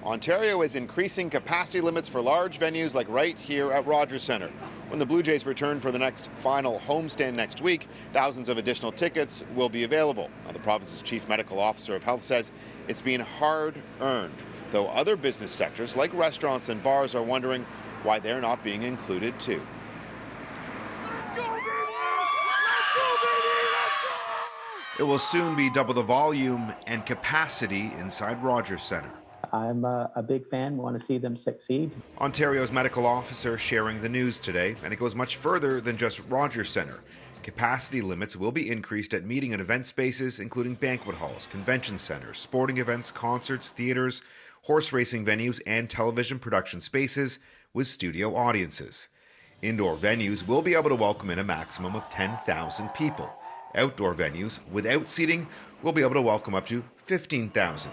Ontario is increasing capacity limits for large venues like right here at Rogers Centre. When the Blue Jays return for the next final homestand next week, thousands of additional tickets will be available. Now, the province's chief medical officer of health says it's been hard-earned, though other business sectors like restaurants and bars are wondering why they're not being included too. It will soon be double the volume and capacity inside Rogers Centre. I'm a big fan, want to see them succeed. Ontario's medical officer sharing the news today, and it goes much further than just Rogers Centre. Capacity limits will be increased at meeting and event spaces, including banquet halls, convention centres, sporting events, concerts, theatres, horse racing venues, and television production spaces with studio audiences. Indoor venues will be able to welcome in a maximum of 10,000 people. Outdoor venues without seating will be able to welcome up to 15,000.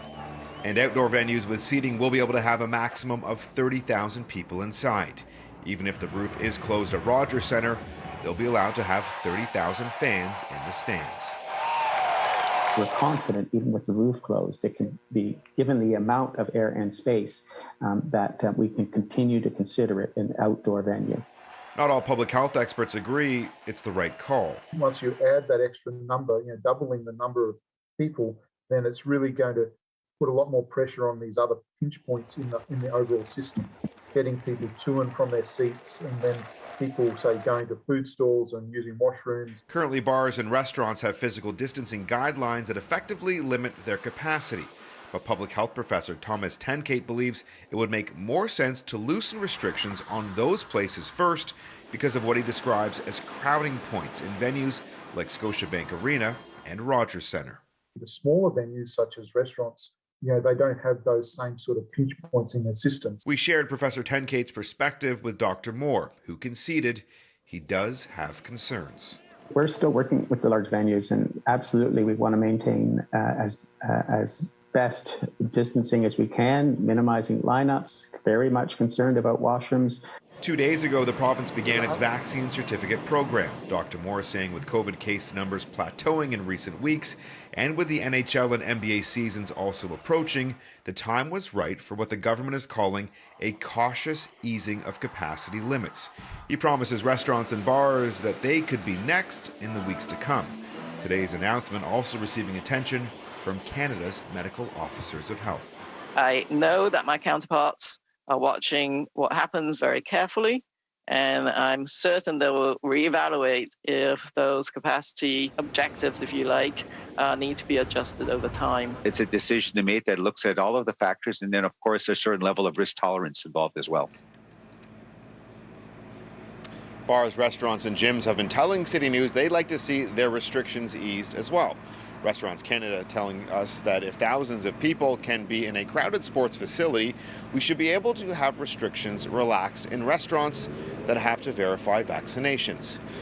And outdoor venues with seating will be able to have a maximum of 30,000 people inside. Even if the roof is closed at Rogers Centre, they'll be allowed to have 30,000 fans in the stands. We're confident, even with the roof closed, it can be, given the amount of air and space, that we can continue to consider it an outdoor venue. Not all public health experts agree it's the right call. Once you add that extra number, doubling the number of people, then it's really going to put a lot more pressure on these other pinch points in the overall system, getting people to and from their seats, and then people, say, going to food stalls and using washrooms. Currently, bars and restaurants have physical distancing guidelines that effectively limit their capacity. But public health professor Thomas Tenkate believes it would make more sense to loosen restrictions on those places first because of what he describes as crowding points in venues like Scotiabank Arena and Rogers Centre. The smaller venues, such as restaurants, they don't have those same sort of pinch points in their systems. We shared Professor Tenkate's perspective with Dr. Moore, who conceded he does have concerns. We're still working with the large venues, and absolutely we want to maintain as best distancing as we can, minimizing lineups, very much concerned about washrooms. 2 days ago, the province began its vaccine certificate program. Dr. Moore saying with COVID case numbers plateauing in recent weeks, and with the NHL and NBA seasons also approaching, the time was right for what the government is calling a cautious easing of capacity limits. He promises restaurants and bars that they could be next in the weeks to come. Today's announcement also receiving attention from Canada's medical officers of health. I know that my counterparts are watching what happens very carefully, and I'm certain they will reevaluate if those capacity objectives, if you like, need to be adjusted over time. It's a decision to make that looks at all of the factors, and then, of course, a certain level of risk tolerance involved as well. Bars, restaurants, and gyms have been telling CityNews they'd like to see their restrictions eased as well. Restaurants Canada telling us that if thousands of people can be in a crowded sports facility, we should be able to have restrictions relaxed in restaurants that have to verify vaccinations.